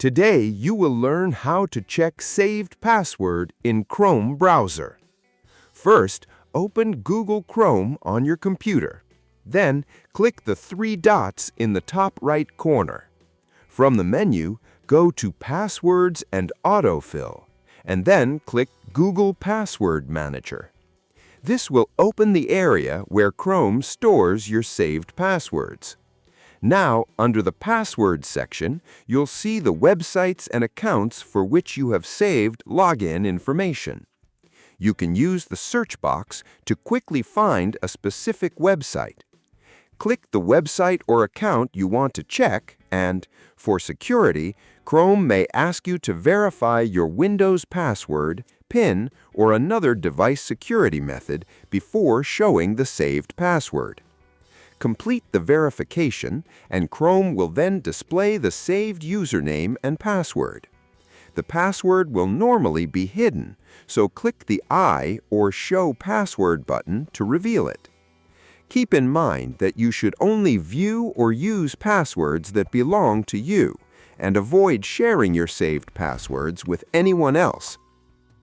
Today, you will learn how to check saved password in Chrome browser. First, open Google Chrome on your computer. Then, click the three dots in the top right corner. From the menu, go to Passwords and Autofill, and then click Google Password Manager. This will open the area where Chrome stores your saved passwords. Now, under the Passwords section, you'll see the websites and accounts for which you have saved login information. You can use the search box to quickly find a specific website. Click the website or account you want to check and, for security, Chrome may ask you to verify your Windows password, PIN, or another device security method before showing the saved password. Complete the verification, and Chrome will then display the saved username and password. The password will normally be hidden, so click the I or Show Password button to reveal it. Keep in mind that you should only view or use passwords that belong to you, and avoid sharing your saved passwords with anyone else